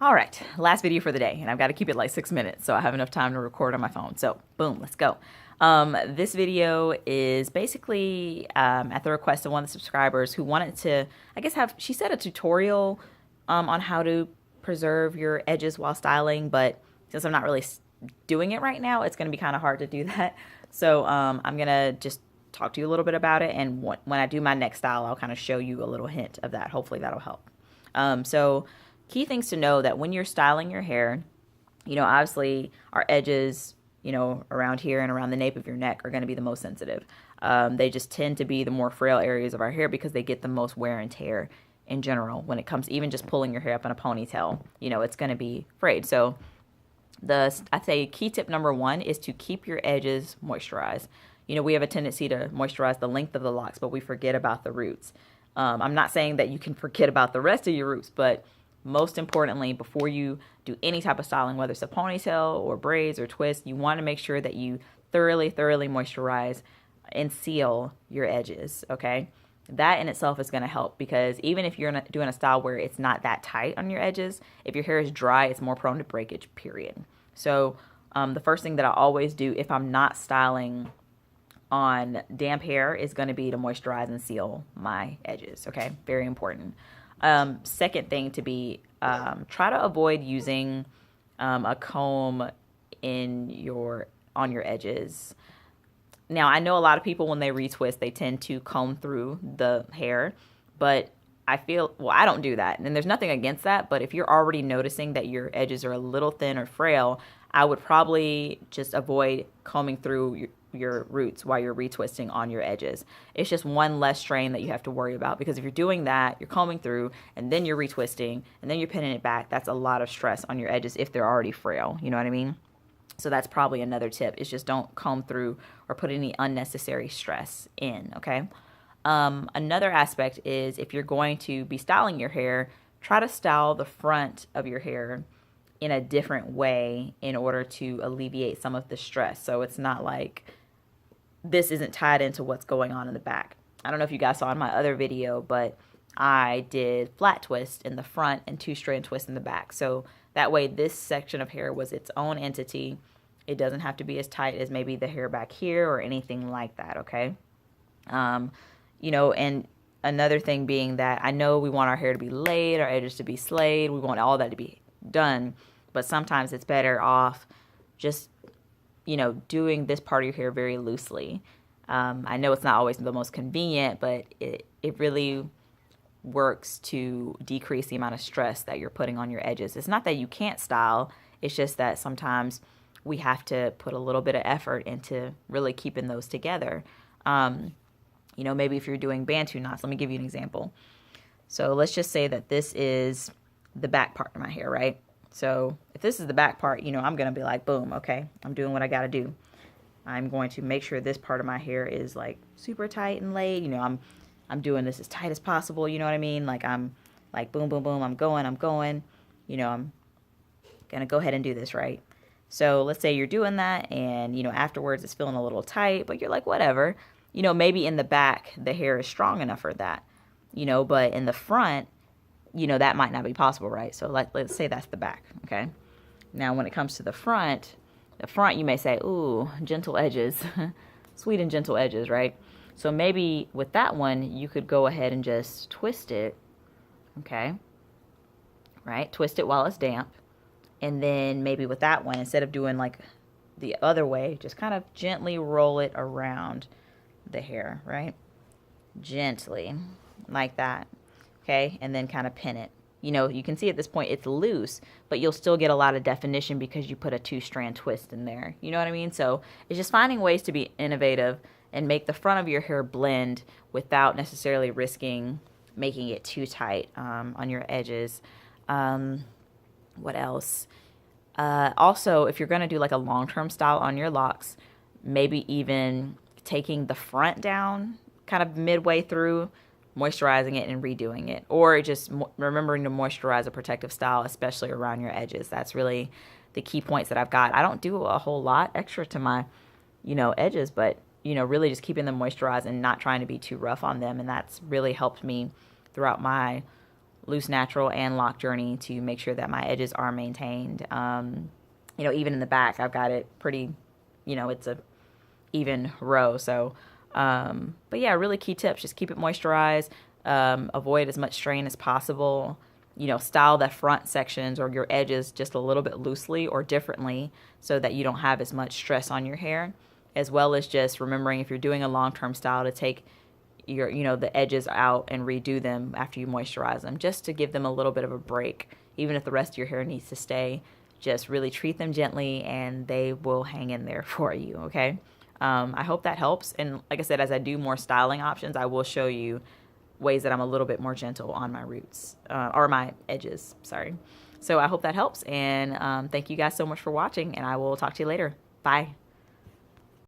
All right, last video for the day, and I've got to keep it like 6 minutes so I have enough time to record on my phone. So boom, let's go. This video is basically at the request of one of the subscribers who wanted to, I guess, she said a tutorial on how to preserve your edges while styling, but since I'm not really doing it right now, it's going to be kind of hard to do that. So I'm going to just talk to you a little bit about it, and when I do my next style, I'll kind of show you a little hint of that. Hopefully that'll help. So key things to know that when you're styling your hair, obviously our edges, around here and around the nape of your neck are going to be the most sensitive. They just tend to be the more frail areas of our hair because they get the most wear and tear in general. When it comes even just pulling your hair up in a ponytail, it's going to be frayed. So I'd say key tip number one is to keep your edges moisturized. We have a tendency to moisturize the length of the locks, but we forget about the roots. I'm not saying that you can forget about the rest of your roots, but most importantly, before you do any type of styling, whether it's a ponytail or braids or twists, you want to make sure that you thoroughly moisturize and seal your edges, okay? That in itself is going to help, because even if you're doing a style where it's not that tight on your edges, if your hair is dry, it's more prone to breakage, period. So the first thing that I always do if I'm not styling on damp hair is going to be to moisturize and seal my edges, okay? Very important. Second thing to be, try to avoid using a comb on your edges. Now, I know a lot of people, when they retwist, they tend to comb through the hair, but I don't do that. And there's nothing against that, but if you're already noticing that your edges are a little thin or frail, I would probably just avoid combing through your roots while you're retwisting on your edges. It's just one less strain that you have to worry about, because if you're doing that, you're combing through and then you're retwisting and then you're pinning it back, that's a lot of stress on your edges if they're already frail, you know what I mean? So that's probably another tip, is just don't comb through or put any unnecessary stress in, okay? Another aspect is, if you're going to be styling your hair, try to style the front of your hair in a different way in order to alleviate some of the stress. So it's not like this isn't tied into what's going on in the back. I don't know if you guys saw in my other video, but I did flat twist in the front and 2-strand twist in the back. So that way this section of hair was its own entity. It doesn't have to be as tight as maybe the hair back here or anything like that, okay? And another thing being that I know we want our hair to be laid, our edges to be slayed, we want all that to be done, but sometimes it's better off just doing this part of your hair very loosely. I know it's not always the most convenient, but it really works to decrease the amount of stress that you're putting on your edges. It's not that you can't style, it's just that sometimes we have to put a little bit of effort into really keeping those together. Maybe if you're doing Bantu knots, let me give you an example. So let's just say that this is the back part of my hair, right? So if this is the back part, I'm going to be like, boom, okay, I'm doing what I got to do. I'm going to make sure this part of my hair is like super tight and laid. I'm doing this as tight as possible. You know what I mean? Like I'm like, boom, boom, boom, I'm going. I'm going to go ahead and do this, right? So let's say you're doing that and, afterwards it's feeling a little tight, but you're like, whatever. Maybe in the back, the hair is strong enough for that, but in the front, that might not be possible, right? So let's say that's the back, okay? Now, when it comes to the front you may say, ooh, gentle edges, sweet and gentle edges, right? So maybe with that one, you could go ahead and just twist it, okay? Right? Twist it while it's damp. And then maybe with that one, instead of doing like the other way, just kind of gently roll it around the hair, right? Gently, like that. Okay, and then kind of pin it. You can see at this point it's loose, but you'll still get a lot of definition because you put a 2-strand twist in there. You know what I mean? So it's just finding ways to be innovative and make the front of your hair blend without necessarily risking making it too tight on your edges. What else? Also, if you're going to do like a long-term style on your locks, maybe even taking the front down kind of midway through, moisturizing it and redoing it, or just remembering to moisturize a protective style, especially around your edges. That's really the key points that I've got. I don't do a whole lot extra to my, edges, but, really just keeping them moisturized and not trying to be too rough on them. And that's really helped me throughout my Loose Natural and Loc Journey to make sure that my edges are maintained. You know, even in the back, I've got it pretty, you know, it's a even row. So, but yeah, really key tips. Just keep it moisturized. Avoid as much strain as possible. You know, style the front sections or your edges just a little bit loosely or differently so that you don't have as much stress on your hair, as well as just remembering if you're doing a long-term style to take your, you know, the edges out and redo them after you moisturize them, just to give them a little bit of a break. Even if the rest of your hair needs to stay, just really treat them gently and they will hang in there for you, okay? I hope that helps. And like I said, as I do more styling options, I will show you ways that I'm a little bit more gentle on my roots, or my edges, sorry. So I hope that helps, and thank you guys so much for watching, and I will talk to you later. Bye.